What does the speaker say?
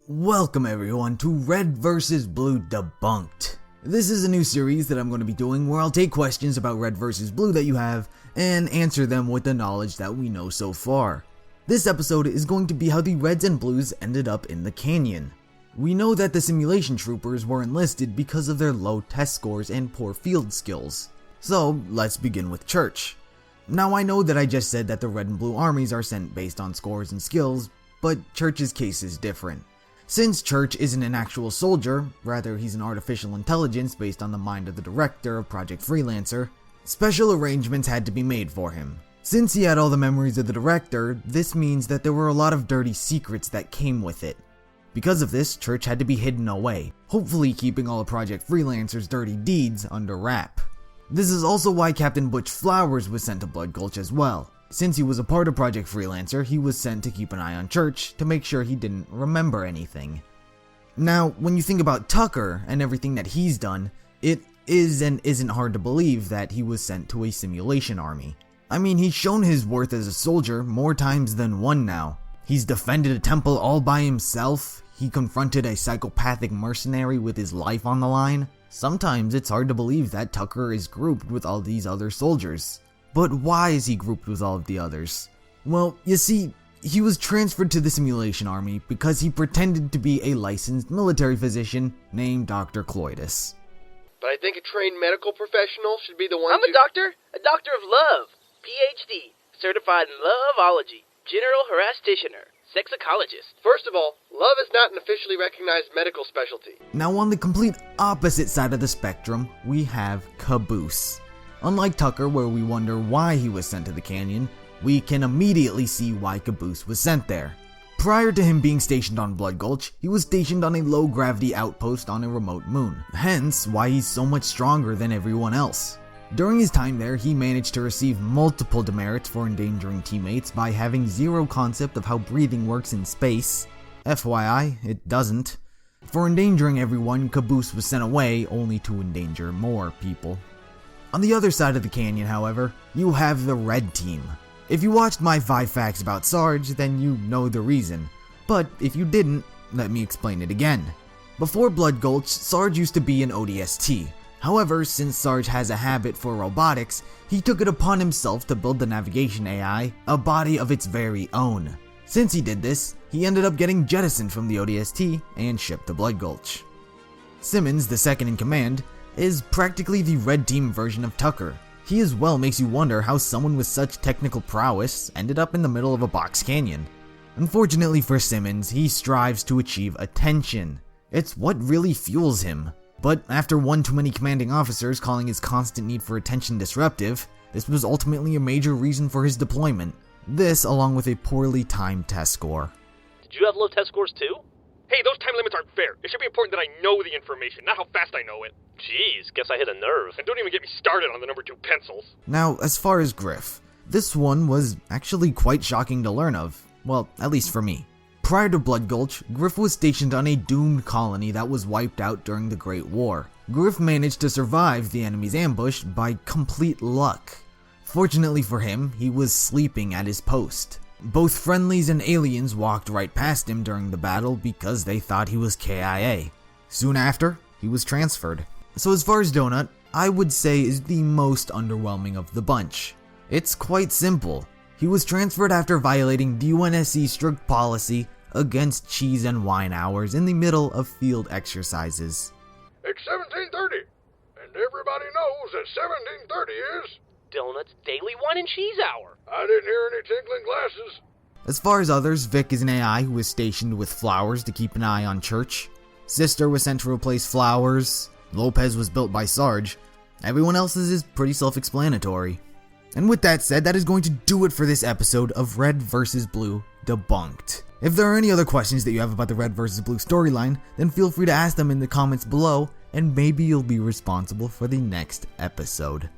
Welcome everyone to Red vs. Blue Debunked. This is a new series that I'm going to be doing where I'll take questions about Red vs. Blue that you have and answer them with the knowledge that we know so far. This episode is going to be how the Reds and Blues ended up in the canyon. We know that the simulation troopers were enlisted because of their low test scores and poor field skills. So let's begin with Church. Now I know that I just said that the Red and Blue armies are sent based on scores and skills, but Church's case is different. Since Church isn't an actual soldier, rather he's an artificial intelligence based on the mind of the director of Project Freelancer, special arrangements had to be made for him. Since he had all the memories of the director, this means that there were a lot of dirty secrets that came with it. Because of this, Church had to be hidden away, hopefully keeping all of Project Freelancer's dirty deeds under wrap. This is also why Captain Butch Flowers was sent to Blood Gulch as well. Since he was a part of Project Freelancer, he was sent to keep an eye on Church to make sure he didn't remember anything. Now, when you think about Tucker and everything that he's done, it is and isn't hard to believe that he was sent to a simulation army. I mean, he's shown his worth as a soldier more times than one now. He's defended a temple all by himself, he confronted a psychopathic mercenary with his life on the line. Sometimes it's hard to believe that Tucker is grouped with all these other soldiers. But why is he grouped with all of the others? Well, you see, he was transferred to the simulation army because he pretended to be a licensed military physician named Dr. Cloydus. But I think a trained medical professional should be the one I'm a doctor of love, PhD, certified in loveology, general harasstioner, sexologist. First of all, love is not an officially recognized medical specialty. Now on the complete opposite side of the spectrum, we have Caboose. Unlike Tucker, where we wonder why he was sent to the canyon, we can immediately see why Caboose was sent there. Prior to him being stationed on Blood Gulch, he was stationed on a low-gravity outpost on a remote moon, hence why he's so much stronger than everyone else. During his time there, he managed to receive multiple demerits for endangering teammates by having zero concept of how breathing works in space. FYI, it doesn't. For endangering everyone, Caboose was sent away only to endanger more people. On the other side of the canyon, however, you have the Red Team. If you watched my 5 facts about Sarge, then you know the reason. But if you didn't, let me explain it again. Before Blood Gulch, Sarge used to be an ODST. However, since Sarge has a habit for robotics, he took it upon himself to build the navigation AI a body of its very own. Since he did this, he ended up getting jettisoned from the ODST and shipped to Blood Gulch. Simmons, the second in command, is practically the Red Team version of Tucker. He as well makes you wonder how someone with such technical prowess ended up in the middle of a box canyon. Unfortunately for Simmons, he strives to achieve attention. It's what really fuels him. But after one too many commanding officers calling his constant need for attention disruptive, this was ultimately a major reason for his deployment. This along with a poorly timed test score. Did you have low test scores too? Hey, those time limits aren't fair. It should be important that I know the information, not how fast I know it. Jeez, guess I hit a nerve. And don't even get me started on the number 2 pencils. Now, as far as Griff, this one was actually quite shocking to learn of. Well, at least for me. Prior to Blood Gulch, Griff was stationed on a doomed colony that was wiped out during the Great War. Griff managed to survive the enemy's ambush by complete luck. Fortunately for him, he was sleeping at his post. Both friendlies and aliens walked right past him during the battle because they thought he was KIA. Soon after, he was transferred. So as far as Donut, I would say is the most underwhelming of the bunch. It's quite simple. He was transferred after violating the UNSC's strict policy against cheese and wine hours in the middle of field exercises. It's 17:30, and everybody knows that 17:30 is... Donuts Daily Wine and Cheese Hour. I didn't hear any tinkling glasses. As far as others, Vic is an AI who was stationed with Flowers to keep an eye on Church. Sister was sent to replace Flowers. Lopez was built by Sarge. Everyone else's is pretty self-explanatory. And with that said, that is going to do it for this episode of Red vs. Blue Debunked. If there are any other questions that you have about the Red vs. Blue storyline, then feel free to ask them in the comments below, and maybe you'll be responsible for the next episode.